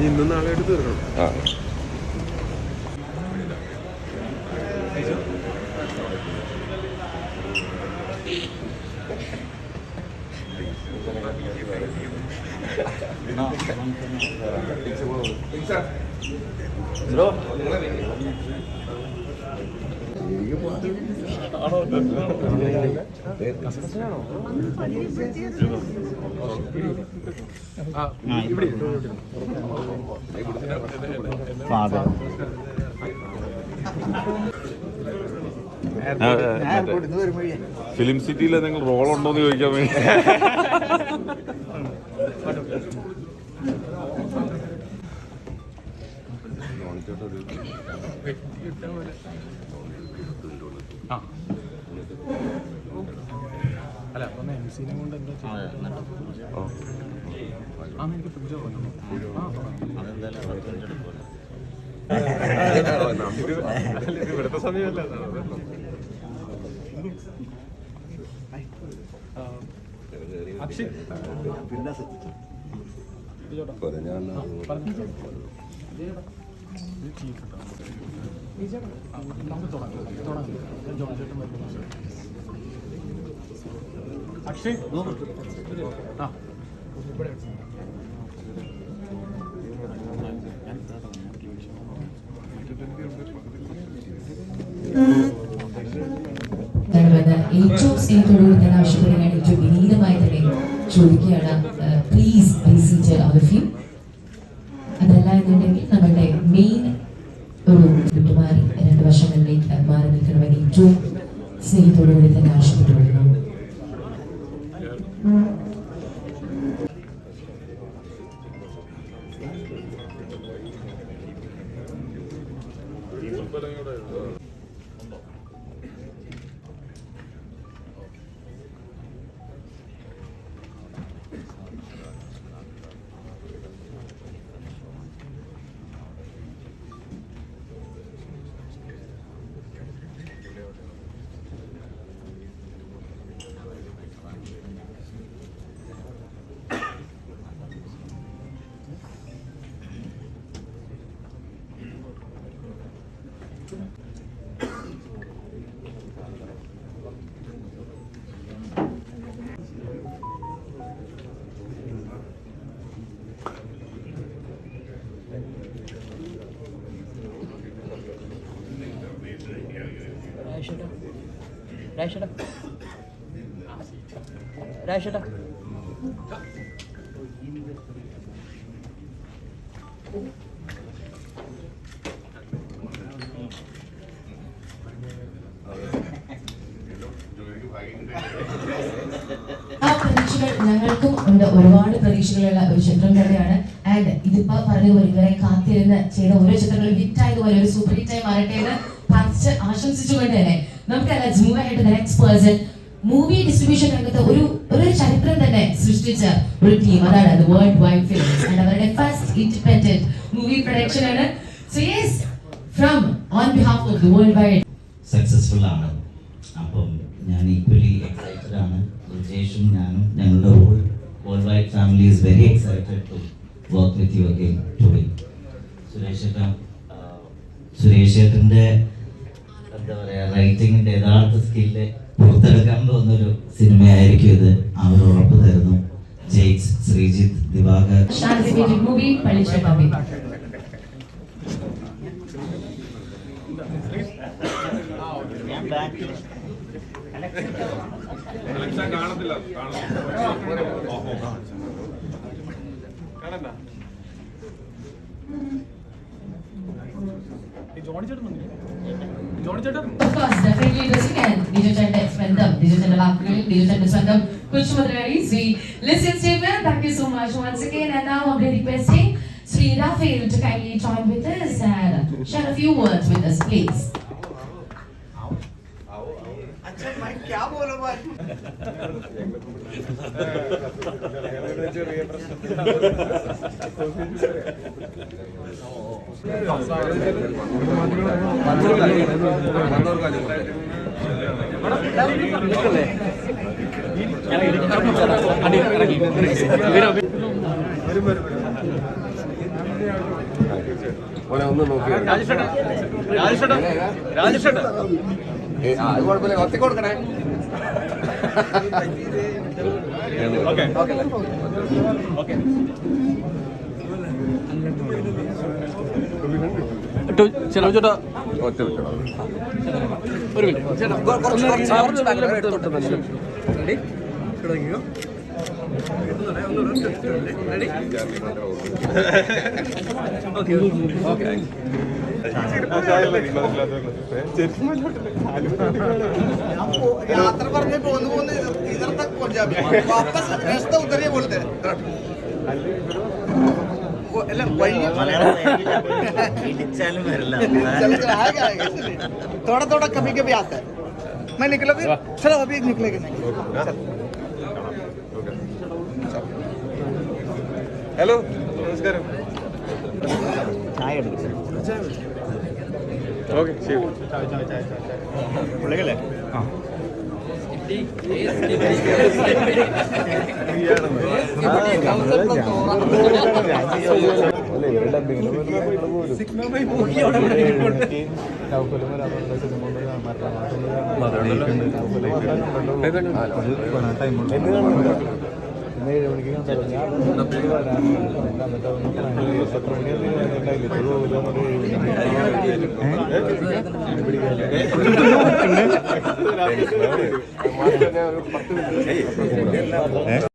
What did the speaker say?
ഇന്നും നാളെ ആയിട്ട് തീർക്കണം. ഫിലിം സിറ്റിയിൽ നിങ്ങൾ റോൾ ഉണ്ടോന്ന് ചോദിക്കാൻ വേണ്ടി അല്ല ഒന്ന് MC കൊണ്ട് എന്താ എനിക്ക് പൂജ ഇവിടുത്തെ സമയമല്ല. അക്ഷയ് ഏറ്റവും സ്നേഹത്തോടുകൂടി ഞാൻ ആവശ്യപ്പെടുകയാണ്, ഏറ്റവും വിനീതമായി തന്നെ ചോദിക്കുകയാണ്, please be seated all of you. അതല്ല എന്നുണ്ടെങ്കിൽ നമ്മളുടെ മെയിൻ ഒരു വിട്ടുമാറി 2 വർഷങ്ങളിലേക്ക് മാറി നിൽക്കണമെന്ന് ഏറ്റവും സ്നേഹത്തോടുകൂടി തന്നെ ആവശ്യപ്പെട്ടുകൊള്ളുന്നു. ആ പ്രതീക്ഷകൾ ഞങ്ങൾക്കും ഉണ്ട്, ഒരുപാട് പ്രതീക്ഷകളുള്ള ഒരു ചിത്രം തന്നെയാണ്. ആൻഡ് ഇതിപ്പോ പറഞ്ഞതുപോലെ ഇവരെ കാത്തിരുന്ന് ചെയ്ത ഓരോ ചിത്രങ്ങളും ഹിറ്റായതുപോലെ ഒരു സൂപ്പർ ഹിറ്റായി മാറട്ടെ എന്ന് പ്രാർത്ഥിച്ച് ആശംസിച്ചുകൊണ്ട് തന്നെ നമുക്കല്ല മൂവ് ആയിട്ട് the next person movie distribution രംഗത്ത് ഒരു ചരിത്രം തന്നെ സൃഷ്ടിച്ച ഒരു ടീം, അതാണ് വേൾഡ് വൈഡ് ഫിലിംസ്. ആൻഡ് അവരുടെ ഫസ്റ്റ് ഇൻഡിപെൻഡന്റ് മൂവി പ്രൊഡക്ഷൻ ആണ്. So yes, from on behalf of the World Wide successful ആണ്. അപ്പം ഞാൻ ഈക്വലി എക്സൈറ്റഡ് ആണ്. ബ്രിജേഷും ഞാനും ഞങ്ങളുടെ whole World Wide family is very excited to work with you again today. Suresh ചേട്ടൻ്റെ എന്താ പറയുക, റൈറ്റിങ്ങിൻ്റെ യഥാർത്ഥ സ്കില്ല് പുറത്തെടുക്കാൻ തോന്നുന്നൊരു സിനിമയായിരിക്കും ഇത്. അവർ ഉറപ്പ് തരുന്നു. ജെയ്ക്സ്, ശ്രീജിത്ത്, ദിവാകർ. കാണത്തില്ല Of course, definitely interesting. And Dijutante Spendam, Dijutante Lakul, Dijutante Spendam, Kuch Madrari, Sri Listen Statement. Thank you so much once again. And now I'm requesting Sri Rafael to kindly join with us and share a few words with us, please. अच्छा मैं क्या बोलूं भाई മോനെ ഒന്ന് നോക്കി അത് കുഴപ്പമില്ല ഒത്തി കൊടുക്കണേ ചേട്ടാ ഒറ്റ വിട്ടോ ഒരു यात्रा करने बोलते इधर तक पहुंच जा वापस रास्ता उधर ही बोलते थोड़ा थोड़ा कभी कभी आता है मैं निकला फिर चलो अभी निकलेगा नहीं ഹലോ നമസ്കാരം ഓക്കെ ശരി പുള്ളികളെ മാസ്റ്റർ ഞാൻ ഒരു 10 മിനിറ്റ്